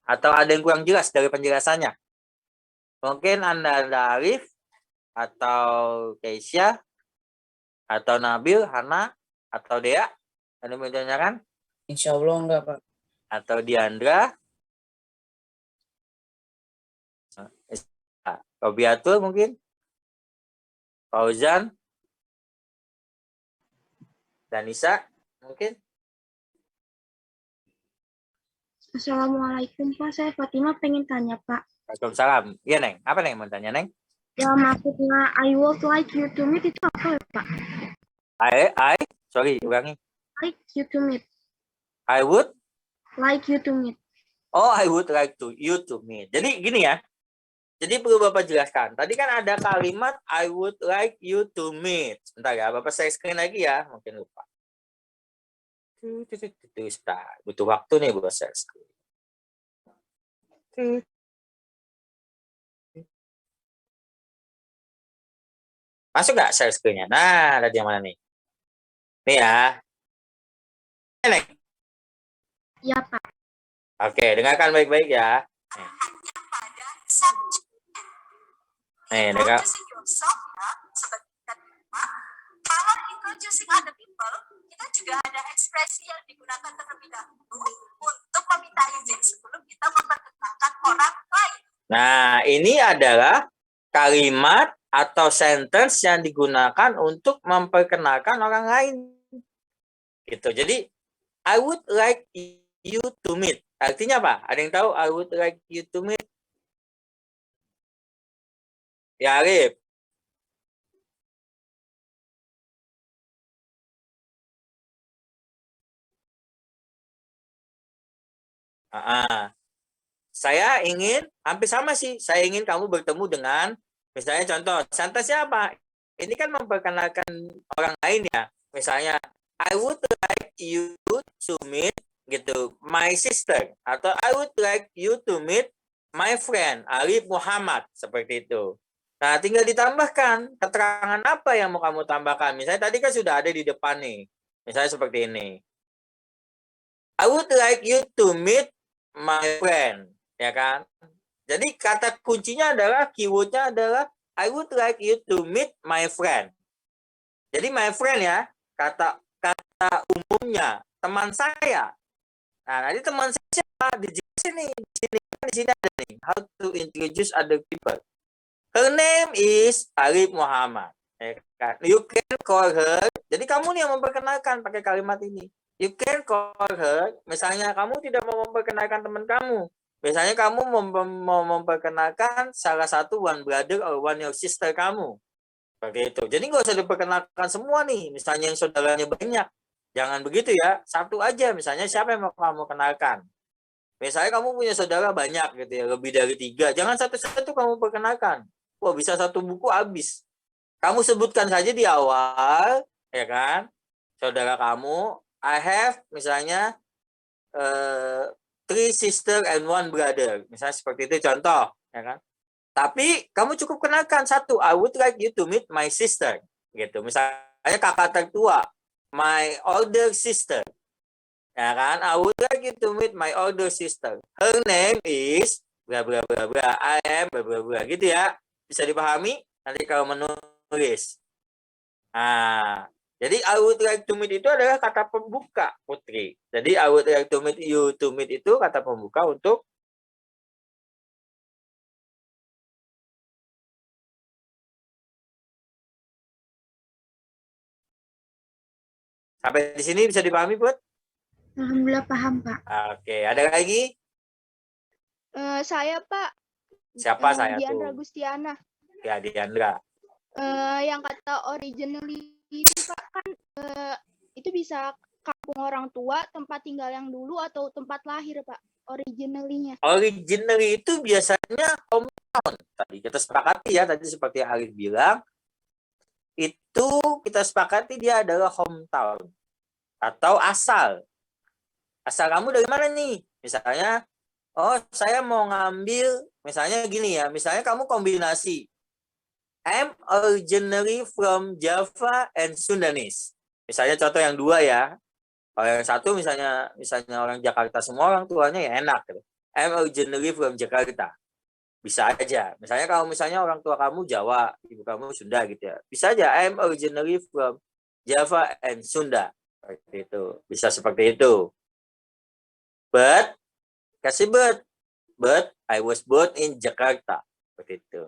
Atau ada yang kurang jelas dari penjelasannya? Mungkin Anda Arif, atau Keisha, atau Nabil, Hana, atau Dea? Ada yang ditanyakan? Insya Allah enggak, Pak. Atau Diandra? Robiatul mungkin? Fauzan? Danisa mungkin? Assalamualaikum Pak, saya Fatima pengen tanya Pak. Waalaikumsalam. Iya Neng, apa Neng mau tanya Neng? Ya maksudnya I would like you to meet itu apa ya Pak? Sorry, ulangi. Like you to meet. I would? Like you to meet. Oh, I would like you to meet. Jadi gini ya. Jadi perlu Bapak jelaskan. Tadi kan ada kalimat I would like you to meet. Sebentar ya, Bapak share screen lagi ya. Mungkin lupa. Sebentar. Butuh waktu nih buat share screen. Masuk nggak share screen-nya? Nah, tadi yang mana nih? Nih ya. Nih. Ya Pak. Oke, dengarkan baik-baik ya. Nih, dengar. Kalau introducing other people, kita juga ada ekspresi yang digunakan terlebih dahulu untuk meminta izin sebelum kita memperkenalkan orang lain. Nah, ini adalah kalimat atau sentence yang digunakan untuk memperkenalkan orang lain. Gitu. Jadi, I would like you to meet. Artinya apa? Ada yang tahu I would like you to meet? Ya, Arif. Saya ingin, hampir sama sih, saya ingin kamu bertemu dengan, misalnya contoh, sentence-nya apa? Ini kan memperkenalkan orang lain ya. Misalnya, I would like you to meet, gitu, my sister. Atau I would like you to meet my friend, Arif Muhammad. Seperti itu. Nah, tinggal ditambahkan, keterangan apa yang mau kamu tambahkan. Misalnya tadi kan sudah ada di depan nih. Misalnya seperti ini. I would like you to meet my friend. Ya kan? Jadi kata kuncinya adalah, keywordnya adalah I would like you to meet my friend. Jadi my friend ya, kata umumnya teman saya. Nah, nanti teman saya siapa? Dijelasin nih, di sini ada nih, how to introduce other people. Her name is Arif Muhammad. Ya kan? You can call her. Jadi kamu nih yang memperkenalkan pakai kalimat ini. You can call her. Misalnya kamu tidak mau memperkenalkan teman kamu. Misalnya kamu mau memperkenalkan salah satu one brother or one your sister kamu. Seperti itu. Jadi nggak usah diperkenalkan semua nih. Misalnya yang saudaranya banyak. Jangan begitu ya. Satu aja. Misalnya siapa yang mau kamu kenalkan. Misalnya kamu punya saudara banyak gitu ya. Lebih dari 3. Jangan satu-satu kamu perkenalkan. Wah, bisa satu buku habis. Kamu sebutkan saja di awal. Ya kan. Saudara kamu. I have misalnya 3 sister and 1 brother. Misalnya seperti itu contoh, ya kan? Tapi kamu cukup kenalkan satu, I would like you to meet my sister. Gitu. Misalnya kakak tertua, my older sister. Ya kan? I would like you to meet my older sister. Her name is bla bla bla bla. I am bla bla bla. Gitu ya. Bisa dipahami nanti kalau menulis. Nah, jadi I would like to meet itu adalah kata pembuka, Putri. Jadi I would like to meet you to meet itu kata pembuka untuk sampai di sini bisa dipahami, Put? Alhamdulillah paham Pak. Oke, ada lagi? Saya Pak. Siapa saya Diandra tuh? Gustiana. Ya, Diandra. Yang kata originally itu Pak kan itu bisa kampung orang tua, tempat tinggal yang dulu, atau tempat lahir, Pak? Originally-nya. Originally itu biasanya hometown. Tadi kita sepakati ya, tadi seperti Arif bilang, itu kita sepakati dia adalah hometown atau asal. Asal kamu dari mana nih? Misalnya, oh saya mau ngambil, misalnya gini ya, misalnya kamu kombinasi. I'm originally from Java and Sundanese. Misalnya contoh yang dua ya. Kalau yang satu misalnya orang Jakarta semua orang tuanya ya enak gitu. I'm originally from Jakarta. Bisa aja. Misalnya kalau misalnya orang tua kamu Jawa, ibu kamu Sunda gitu ya. Bisa aja I'm originally from Java and Sunda. Seperti itu. Bisa seperti itu. But kasih but I was born in Jakarta. Seperti itu.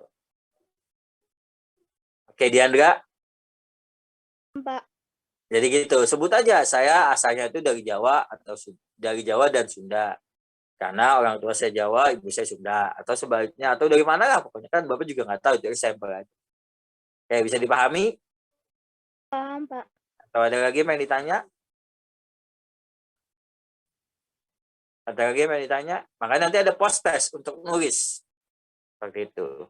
Oke, Diandra. Pak. Jadi gitu, sebut aja saya asalnya itu dari Jawa atau dari Jawa dan Sunda. Karena orang tua saya Jawa, ibu saya Sunda, atau sebaliknya, atau dari mana lah pokoknya kan Bapak juga nggak tahu, dari sampel aja. Oke, bisa dipahami? Paham, Pak. Atau ada lagi yang ditanya? Ada lagi yang ditanya? Makanya nanti ada post test untuk nulis. Seperti itu.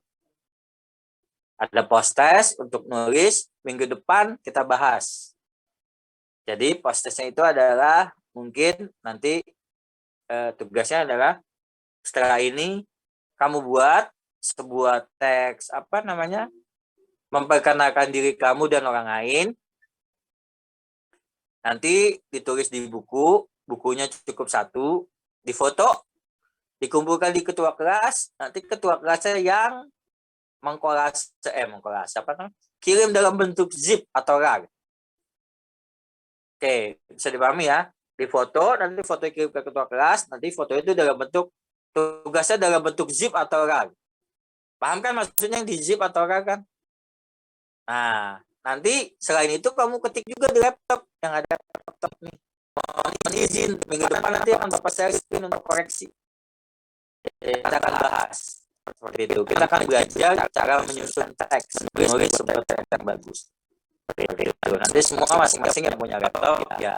Ada post test untuk nulis, minggu depan kita bahas. Jadi post testnya itu adalah mungkin nanti tugasnya adalah setelah ini kamu buat sebuah teks memperkenalkan diri kamu dan orang lain. Nanti ditulis di buku, bukunya cukup 1, difoto, dikumpulkan di ketua kelas, nanti ketua kelasnya yang kirim dalam bentuk zip atau RAR. Oke, bisa dipahami ya. Di foto, nanti foto kirim ke ketua kelas, nanti foto itu dalam bentuk, tugasnya dalam bentuk zip atau RAR. Paham kan maksudnya yang di zip atau RAR kan? Nah, nanti selain itu kamu ketik juga di laptop, yang ada laptop nih. Mohon izin, minggu depan nanti akan Bapak share screen untuk koreksi. Kita akan bahas. Seperti itu. Kita akan belajar cara menyusun teks, menulis sebuah teks yang bagus. Seperti itu. Nanti semua masing-masing yang punya laptop, ya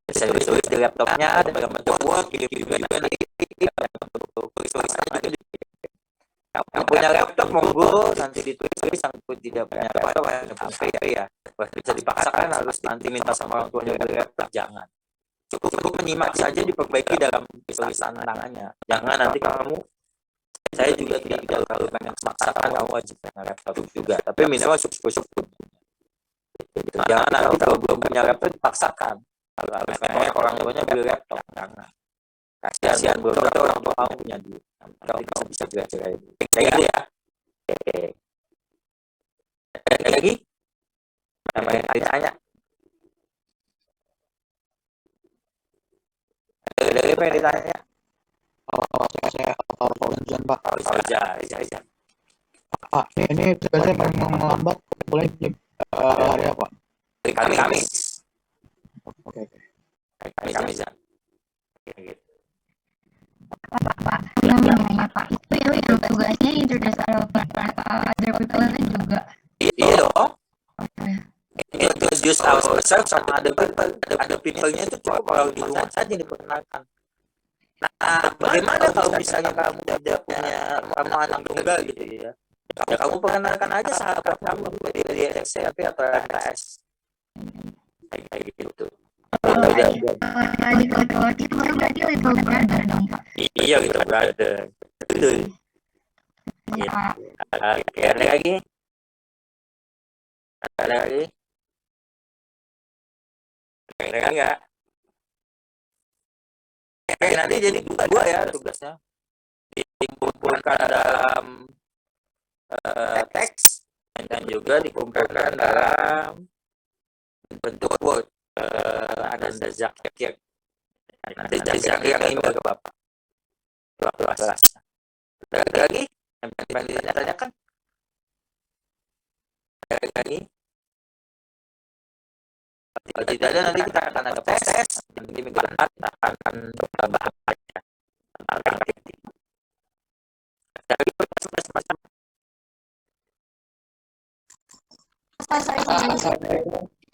bisa ditulis di laptopnya, ada dalam bentuk Word, juga nanti dalam bentuk tulisan juga. Yang punya laptop monggo nanti ditulis, yang tidak punya laptop hanya punya HP ya. Bisa dipaksakan harus nanti minta sama orang tuanya beli laptop, jangan. Cukup menyimak saja, diperbaiki dalam tulisan tangannya. Jangan nanti kamu, saya juga tidak kalau pengen memaksakan kamu wajib punya laptop juga, tapi minimal syukur-syukur. Jangan nanti kalau belum punya laptop dipaksakan. Kalau harus kayak orang tuanya beli laptop, jangan. Kasihan belum tentu orang tua kamu punya duit. Kalau bisa belajar itu. Kayak gitu ya. Oke. Ada lagi? Apa yang ditanya? Ada lagi apa yang ditanya? Saya ujian Pak. Iya. Pak, ini tugasnya paling lambat boleh di hari apa? Hari Kamis. Oke. Hari Kamis ya. Pak, yang nanya Pak, itu yang tugasnya introduce other people itu juga. Iya dong. Introduce ourselves sama ada people-nya itu cukup kalau di rumah saja diperkenalkan. Nah, bagaimana kalau misalnya kamu tidak punya kamu anak tunggal gitu ya? Ya kamu perkenalkan aja sahabat kamu dari SMP atau MTS. Kayak gitu. Di laki-laki itu berarti little brother dong Pak. Iya, little brother. Betul. Iya. Oke, ada lagi? Ada lagi? Ada enggak? Nanti jadi dua ya tugasnya. Dikumpulkan dalam teks dan juga dikumpulkan dalam bentuk Word. Ada Zakir. Nanti Zakir yang email ke Bapak. Kelas. Ada lagi? Yang ditanyakan? Ada lagi? Kalau tidak ada, nanti kita akan ada proses. Nanti minggu depan kita akan bahas tentang kritik. Dari macam-macam.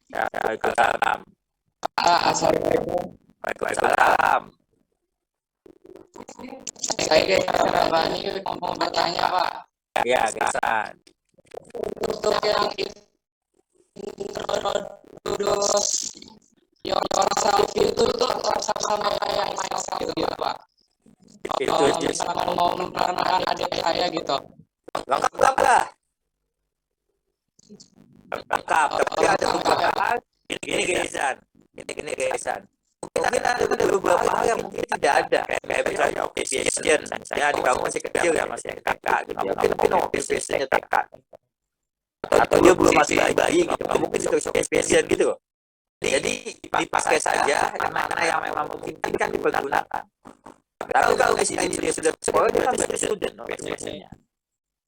Ya, Assalamualaikum. Waalaikumsalam. Saya Gesan Rabani mau bertanya Pak. Ya, Gesan. Untuk yang introduce yourself itu sama kayak myself gitu Pak. Itu Kalau misalkan mau memperkenalkan adik saya gitu. lengkap lah. Lengkap, tapi ada beberapa hal. Gini Gesan. Gini Gesan. Mungkin ada beberapa hal yang mungkin tidak ada. Kayak misalnya occasion. Saya di kamu masih kecil ya, masih kakak gitu. Mungkin occasionnya kakak. Atau dia belum masih bayi gitu. Mungkin itu occasion gitu. Jadi dipakai saja yang mana yang memang memungkinkan dipergunakan. Tapi kalau di sini dia sudah sekolah, dia kan sudah student biasanya.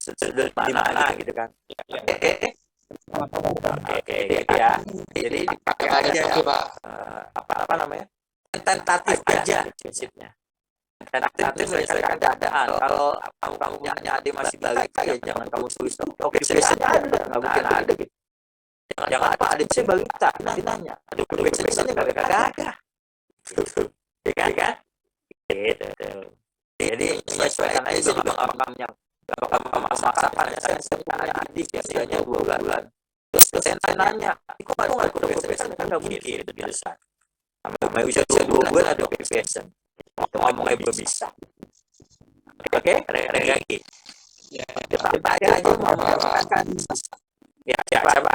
Student di mana gitu kan. Oke, ya. Jadi dipakai aja Pak. Apa namanya? Tentatif aja prinsipnya. Tentatif menyelesaikan keadaan. Kalau kamu punya adik masih balita ya jangan kamu tulis. Oke, biasanya ada, nggak mungkin ada gitu. Jangan apa adik saya balita, nanti nanya. Aduh, biasanya nggak ada. Ya kan? Gitu. Jadi menyesuaikan aja juga orang yang maksakan ya. Saya punya adik biasanya 2 bulan. Terus saya nanya, kok kamu nggak ikut PPSN? Kan nggak mungkin itu biasa. Sampai usia 2 bulan ada PPSN. Ngomongnya belum bisa. Oke, ada lagi. Kita aja mau mengatakan. Ya, siapa?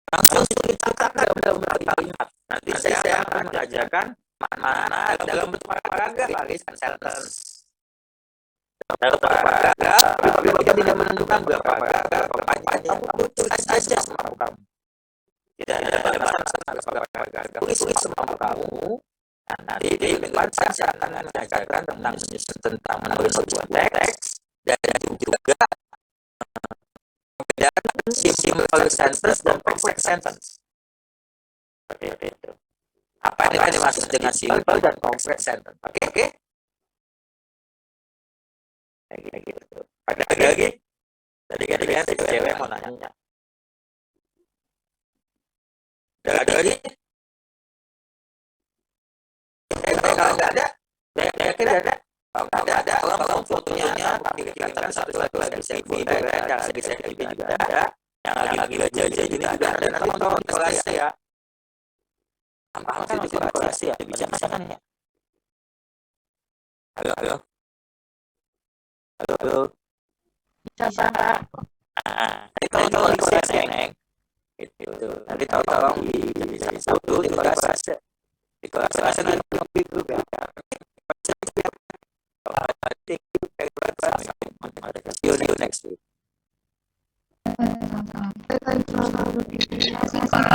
Langsung diceritakan dalam kalimat. Nanti saya akan mengajarkan mana dalam bentuk paragraf arisan sentence. Dalam paragraf, tapi kita tidak menentukan berapa paragraf, kamu tulis aja semampu kamu. Tidak ada masalah berapa paragraf. Tulis semampu kamu. Nanti di depan saya akan mengajarkan tentang menulis sebuah teks dan juga simple sentence dan complex sentence. Seperti itu. Apa yang dimaksud dengan simple dan complex sentence? Oke? Kayak gitu. Ada lagi? Tadi kan cewek mau nanya. Ada lagi? Kalau nggak ada, saya yakin ada. Kalau nggak ada, kalau fotonya katakan satu lagi selfie, ada lagi selfie juga ada. Yang lagi belajar jadi juga ada. Nanti tolong kelas ya. Apa kan masih di kelas ya? Bisa kan ya? Halo. Bisa Pak. Nanti tolong di kelas ya, Neng. Itu. Nanti tolong di foto di kelas. Di kelas nanti itu kan. See you next week. Terima kasih.